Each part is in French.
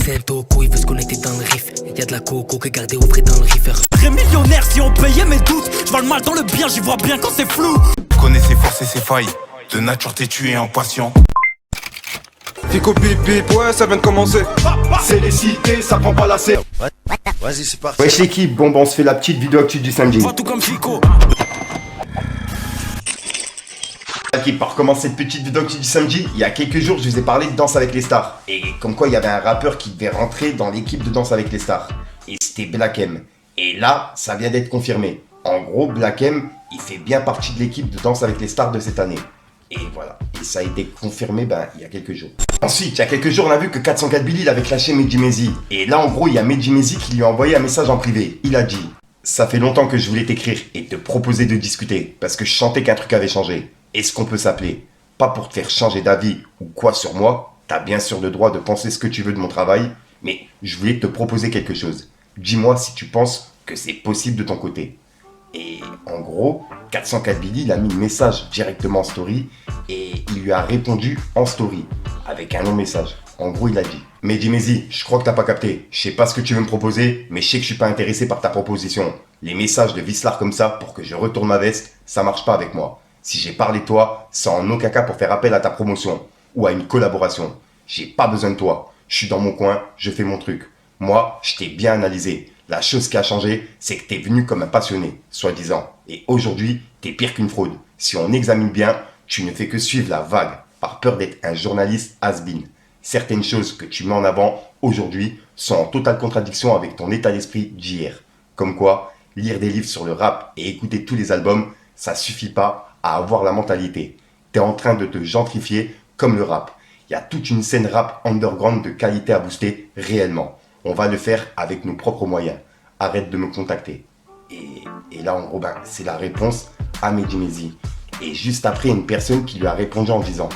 C'est un toco, il veut se connecter dans le riff. Y'a de la coco qui est gardée au frais dans le reefer. Je serais millionnaire si on payait mes doutes. Je vois le mal dans le bien, j'y vois bien quand c'est flou. Je connais ses forces et ses failles. De nature têtu et impatient. Fico bip bip, ouais ça vient de commencer. C'est les cités, ça prend pas la serre. Vas-y, c'est parti. Wesh l'équipe, bon bah on se fait la petite vidéo actu du samedi. Vois tout comme Fico. Ok, pour commencer cette petite vidéo actu du samedi, il y a quelques jours je vous ai parlé de Danse avec les stars. Et comme quoi il y avait un rappeur qui devait rentrer dans l'équipe de Danse avec les stars. Et c'était Black M. Et là, ça vient d'être confirmé. En gros, Black M, il fait bien partie de l'équipe de Danse avec les stars de cette année. Et voilà, et ça a été confirmé il y a quelques jours. Ensuite, il y a quelques jours, on a vu que 404 Billy il avait clashé Medji Mezi. Et là, en gros, il y a Medji Mezi qui lui a envoyé un message en privé. Il a dit: ça fait longtemps que je voulais t'écrire et te proposer de discuter, parce que je sentais qu'un truc avait changé. Est-ce qu'on peut s'appeler? Pas pour te faire changer d'avis ou quoi sur moi, t'as bien sûr le droit de penser ce que tu veux de mon travail, mais je voulais te proposer quelque chose. Dis-moi si tu penses que c'est possible de ton côté. Et en gros, 404 Billy, il a mis le message directement en story et il lui a répondu en story avec un long message. En gros, il a dit: Medji Mezi, je crois que t'as pas capté. Je sais pas ce que tu veux me proposer, mais je sais que je suis pas intéressé par ta proposition. Les messages de Vislar comme ça pour que je retourne ma veste, ça marche pas avec moi. Si j'ai parlé de toi, c'est en aucun cas pour faire appel à ta promotion ou à une collaboration. J'ai pas besoin de toi. Je suis dans mon coin, je fais mon truc. Moi, je t'ai bien analysé. La chose qui a changé, c'est que t'es venu comme un passionné, soi-disant. Et aujourd'hui, t'es pire qu'une fraude. Si on examine bien, tu ne fais que suivre la vague, par peur d'être un journaliste has-been. Certaines choses que tu mets en avant aujourd'hui sont en totale contradiction avec ton état d'esprit d'hier. Comme quoi, lire des livres sur le rap et écouter tous les albums, ça suffit pas à avoir la mentalité. T'es en train de te gentrifier comme le rap. Il y a toute une scène rap underground de qualité à booster réellement. On va le faire avec nos propres moyens. Arrête de me contacter. Et là, en gros, c'est la réponse à Medji Mezi. Et juste après, une personne qui lui a répondu en disant: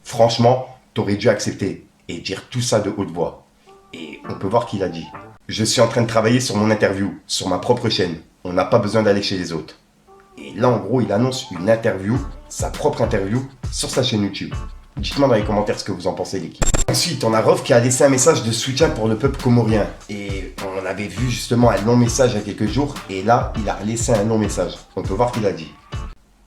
franchement, t'aurais dû accepter et dire tout ça de haute voix. Et on peut voir qu'il a dit: je suis en train de travailler sur mon interview, sur ma propre chaîne. On n'a pas besoin d'aller chez les autres. Et là, en gros, il annonce une interview, sa propre interview, sur sa chaîne YouTube. Dites-moi dans les commentaires ce que vous en pensez, l'équipe. Ensuite, on a Rof qui a laissé un message de soutien pour le peuple comorien. Et on avait vu justement un long message il y a quelques jours. Et là, il a laissé un long message. On peut voir qu'il a dit: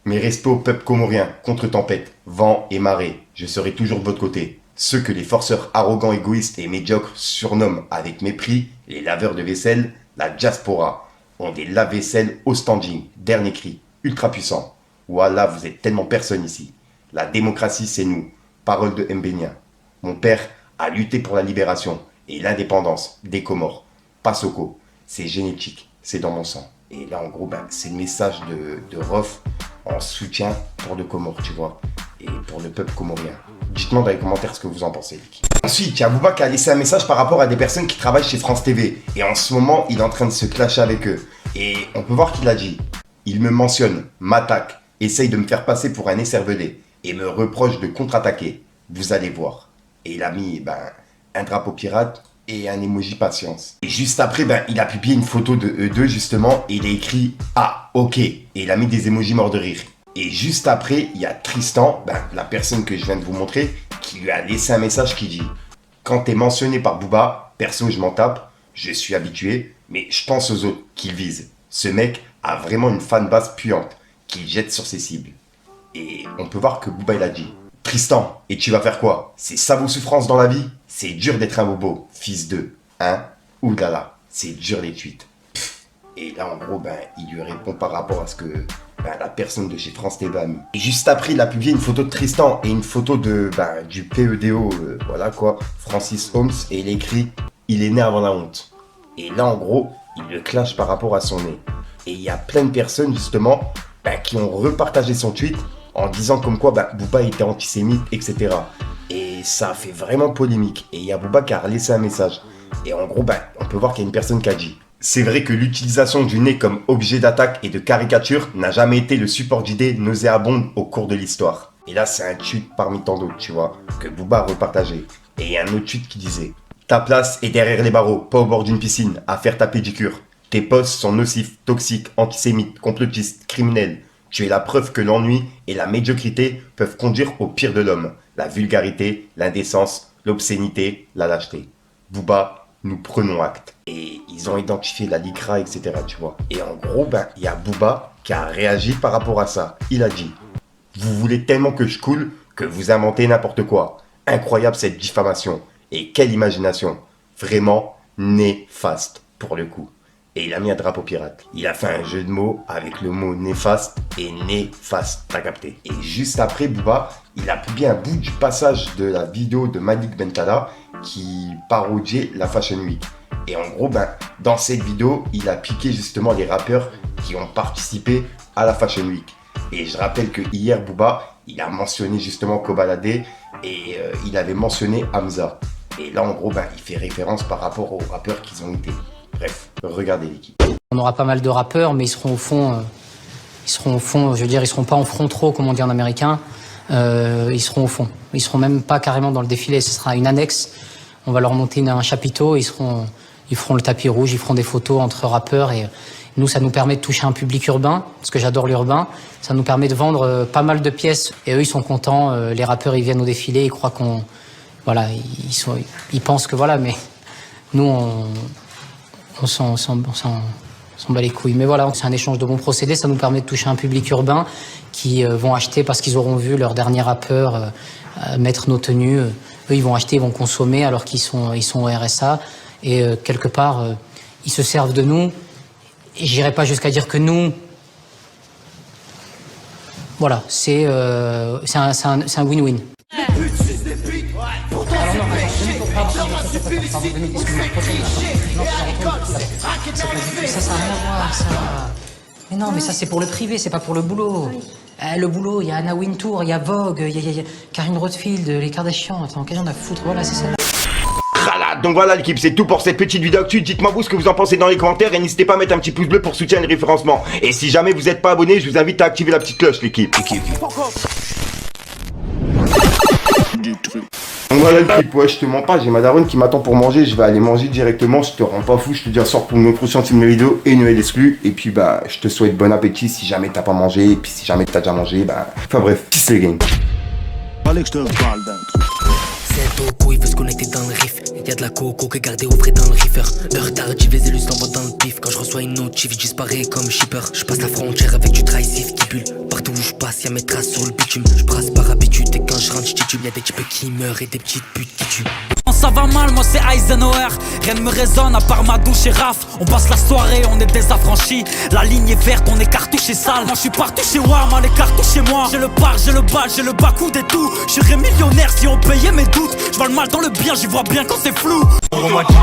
mes respects au peuple comorien, contre tempête, vent et marée. Je serai toujours de votre côté. Ceux que les forceurs arrogants, égoïstes et médiocres surnomment avec mépris les laveurs de vaisselle, la diaspora, ont des lave-vaisselle au standing, dernier cri, ultra puissant. Voilà, vous êtes tellement personne ici. La démocratie, c'est nous. Parole de Mbenia. Mon père a lutté pour la libération et l'indépendance des Comores. Pas Soko. C'est génétique. C'est dans mon sang. Et là, en gros, c'est le message de Rof en soutien pour le Comores, tu vois. Et pour le peuple comorien. Dites-moi dans les commentaires ce que vous en pensez, l'équipe. Ensuite, il y a Booba qui a laissé un message par rapport à des personnes qui travaillent chez France TV. Et en ce moment, il est en train de se clasher avec eux. Et on peut voir qu'il a dit: il me mentionne, m'attaque, essaye de me faire passer pour un écervelé et me reproche de contre-attaquer. Vous allez voir. Et il a mis un drapeau pirate et un emoji patience. Et juste après, il a publié une photo de eux deux justement et il a écrit: ah, ok. Et il a mis des emojis morts de rire. Et juste après, il y a Tristan, la personne que je viens de vous montrer, qui lui a laissé un message qui dit: quand t'es mentionné par Booba, perso je m'en tape, je suis habitué, mais je pense aux autres qu'il vise. Ce mec a vraiment une fanbase puante qu'il jette sur ses cibles. Et on peut voir que Booba il a dit: Tristan, et tu vas faire quoi? C'est ça vos souffrances dans la vie? C'est dur d'être un bobo, fils de, hein? Oulala, c'est dur les tweets. Et là en gros, il lui répond par rapport à ce que la personne de chez France TV a mis. Et juste après, il a publié une photo de Tristan et une photo du PEDO, voilà quoi, Francis Holmes, et il écrit: il est né avant la honte. Et là en gros, il le clash par rapport à son nez. Et il y a plein de personnes justement qui ont repartagé son tweet en disant comme quoi Booba était antisémite, etc. Et ça a fait vraiment polémique. Et il y a Booba qui a laissé un message. Et en gros, on peut voir qu'il y a une personne qui a dit: c'est vrai que l'utilisation du nez comme objet d'attaque et de caricature n'a jamais été le support d'idées nauséabondes au cours de l'histoire. Et là, c'est un tweet parmi tant d'autres, tu vois, que Booba a repartagé. Et il y a un autre tweet qui disait: ta place est derrière les barreaux, pas au bord d'une piscine, à faire ta pédicure. Tes posts sont nocifs, toxiques, antisémites, complotistes, criminels. Tu es la preuve que l'ennui et la médiocrité peuvent conduire au pire de l'homme. La vulgarité, l'indécence, l'obscénité, la lâcheté. Booba, nous prenons acte. Et ils ont identifié la LICRA, etc. tu vois. Et en gros, il y a Booba qui a réagi par rapport à ça. Il a dit, vous voulez tellement que je coule que vous inventez n'importe quoi. Incroyable cette diffamation. Et quelle imagination. Vraiment néfaste pour le coup. Et il a mis un drapeau pirate. Il a fait un jeu de mots avec le mot néfaste et néfaste, t'as capté. Et juste après, Booba, il a publié un bout du passage de la vidéo de Malik Bentada qui parodiait la Fashion Week. Et en gros, dans cette vidéo, il a piqué justement les rappeurs qui ont participé à la Fashion Week. Et je rappelle que hier, Booba, il a mentionné justement Kobalade et il avait mentionné Hamza. Et là, en gros, il fait référence par rapport aux rappeurs qu'ils ont été. Bref, regardez l'équipe. On aura pas mal de rappeurs, mais ils seront au fond, je veux dire, ils seront pas en front row, comme on dit en américain. Ils seront au fond. Ils seront même pas carrément dans le défilé. Ce sera une annexe. On va leur monter un chapiteau. Ils feront le tapis rouge. Ils feront des photos entre rappeurs. Et nous, ça nous permet de toucher un public urbain, parce que j'adore l'urbain. Ça nous permet de vendre pas mal de pièces. Et eux, ils sont contents. Les rappeurs, ils viennent au défilé. Ils croient ils pensent que voilà, mais nous, on s'en bat les couilles. Mais voilà, c'est un échange de bons procédés. Ça nous permet de toucher un public urbain qui vont acheter parce qu'ils auront vu leur dernier rappeur mettre nos tenues. Eux, ils vont acheter, ils vont consommer alors qu'ils sont au RSA. Et quelque part, ils se servent de nous. Et j'irai pas jusqu'à dire que nous... Voilà, c'est un win-win. Ça n'a rien à voir, ça. Mais non, mais ça c'est pour le privé, c'est pas pour le boulot. Le boulot, il y a Anna Wintour, il y a Vogue, il y a Karine Rothfield, les Kardashians. Attends, qu'est-ce qu'on a à foutre? Voilà, c'est celle-là. Donc voilà l'équipe, c'est tout pour cette petite vidéo actu. Dites-moi vous ce que vous en pensez dans les commentaires et n'hésitez pas à mettre un petit pouce bleu pour soutenir le référencement. Et si jamais vous n'êtes pas abonné, je vous invite à activer la petite cloche l'équipe. Donc voilà l'équipe, ouais je te mens pas, j'ai ma daronne qui m'attend pour manger, je vais aller manger directement, je te rends pas fou, je te dis à sort pour une prochaine vidéo et une nouvelle exclue. Et puis je te souhaite bon appétit si jamais t'as pas mangé, et puis si jamais t'as déjà mangé, enfin bref, peace les gang. C'est Toko, il veut se connecter dans le riff. Y'a de la coco que garder au frais dans le reefer. L'heure tardive, les élus s'envoient dans le pif. Quand je reçois une notif, je disparais comme shipper. Je passe la frontière avec du tricif qui bulle. Partout où je passe, y'a mes traces sur le bitume. Je brasse par habitude et quand je rentre, je titube. Y'a des types qui meurent et des petites putes qui tuent. Ça va mal, moi c'est Eisenhower. Rien ne me résonne à part ma douche et Raph. On passe la soirée, on est des affranchis. La ligne est verte, on est cartouché sale. Moi je suis partout chez Warma, les cartouches chez moi. J'ai le bar, j'ai le bal, j'ai le bas-coude et tout. Je serais millionnaire si on payait mes doutes. Je vois le mal dans le bien, j'y vois bien quand c'est flou. On m'a dit,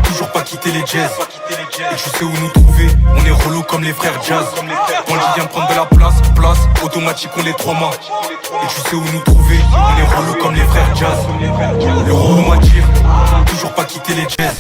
toujours pas quitter les jazz. Et tu sais où nous trouver, on est relou comme les frères jazz. Quand il vient prendre de la place, automatique on les 3 mois. Et tu sais où nous trouver, on est relou comme les frères jazz. Le relou m'a dit, toujours pas quitter les jazz.